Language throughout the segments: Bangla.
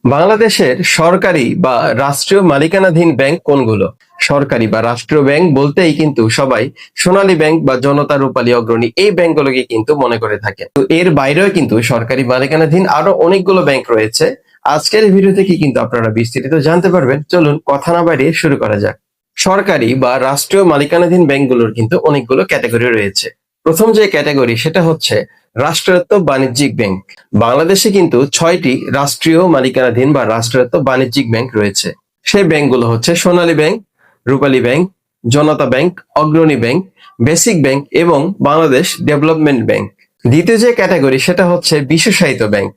বাংলাদেশের সরকারি বা রাষ্ট্রীয় মালিকানাধীন ব্যাংক কোনগুলো? সরকারি বা রাষ্ট্রীয় ব্যাংক বলতেই কিন্তু সবাই সোনালী ব্যাংক বা জনতা রূপালী অগ্রণী এই ব্যাংকগুলোকে কিন্তু মনে করে থাকে। তো এর বাইরেও কিন্তু সরকারি মালিকানাধীন আরো অনেকগুলো ব্যাংক রয়েছে। আজকের এই ভিডিও থেকে কিন্তু আপনারা বিস্তারিত জানতে পারবেন। চলুন কথা না বাড়িয়ে শুরু করা যাক। সরকারি বা রাষ্ট্রীয় মালিকানাধীন ব্যাংকগুলোর কিন্তু অনেকগুলো ক্যাটাগরি রয়েছে। প্রথম যে ক্যাটাগরি সেটা হচ্ছে রাষ্ট্রায়ত্ত বাণিজ্যিক ব্যাংক। বাংলাদেশে কিন্তু 6টি রাষ্ট্রীয় মালিকানাধীন বা রাষ্ট্রায়ত্ত বাণিজ্যিক ব্যাংক রয়েছে। সেই ব্যাংকগুলো হচ্ছে সোনালী ব্যাংক, রূপালী ব্যাংক, জনতা ব্যাংক, অগ্রণী ব্যাংক, বেসিক ব্যাংক এবং বাংলাদেশ ডেভেলপমেন্ট ব্যাংক। দ্বিতীয় যে ক্যাটাগরি সেটা হচ্ছে বিশেষায়িত ব্যাংক।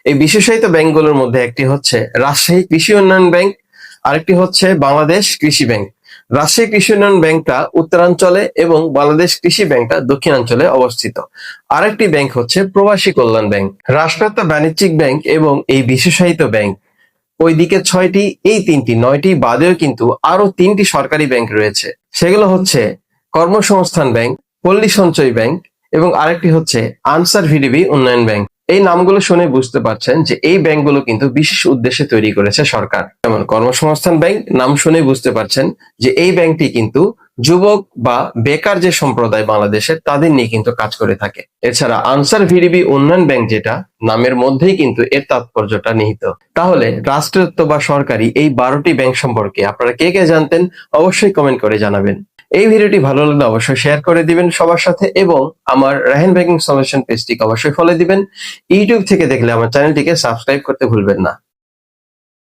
এই বিশেষায়িত ব্যাংকগুলোর মধ্যে একটি হচ্ছে রাজশাহী কৃষি উন্নয়ন ব্যাংক, আরেকটি হচ্ছে বাংলাদেশ কৃষি ব্যাংক। রাজশাহী কৃষি উন্নয়ন ব্যাংকটা উত্তরাঞ্চলে এবং বাংলাদেশ কৃষি ব্যাংকটা দক্ষিণাঞ্চলে অবস্থিত। আরেকটি ব্যাংক হচ্ছে প্রবাসী কল্যাণ ব্যাংক। রাষ্ট্রায়ত্ত বাণিজ্যিক ব্যাংক এবং এই বিশেষায়িত ব্যাংক ওইদিকে 6টি, এই 3টি 9টি বাদেও কিন্তু আরো 3টি সরকারি ব্যাংক রয়েছে। সেগুলো হচ্ছে কর্মসংস্থান ব্যাংক, পল্লী সঞ্চয় ব্যাংক এবং আরেকটি হচ্ছে আনসার ভিডিবি উন্নয়ন ব্যাংক। এই নামগুলো শুনে বুঝতে পারছেন যে এই ব্যাংকগুলো কিন্তু বিশেষ উদ্দেশ্যে তৈরি করেছে সরকার। যেমন কর্মসংস্থান ব্যাংক, নাম শুনে বুঝতে পারছেন যে এই ব্যাংকটি কিন্তু যুবক বা বেকার যে সম্প্রদায় বাংলাদেশের তাদের নিয়ে কিন্তু কাজ করে থাকে। এছাড়া আনসার ভিডিবি উন্নয়ন ব্যাংক, যেটা নামের মধ্যেই কিন্তু এর তাৎপর্যটা নিহিত। তাহলে রাষ্ট্রায়ত্ত বা সরকারি এই 12টি ব্যাংক সম্পর্কে আপনারা কে কে জানতেন অবশ্যই কমেন্ট করে জানাবেন। এই ভিডিওটি ভালো লাগলে অবশ্যই শেয়ার করে দিবেন সবার সাথে এবং আমার রাহেন ব্যাংকিং সলিউশন পেজটিকে অবশ্যই ফলো দিবেন। ইউটিউব থেকে দেখলে আমার চ্যানেলটিকে সাবস্ক্রাইব করতে ভুলবেন না।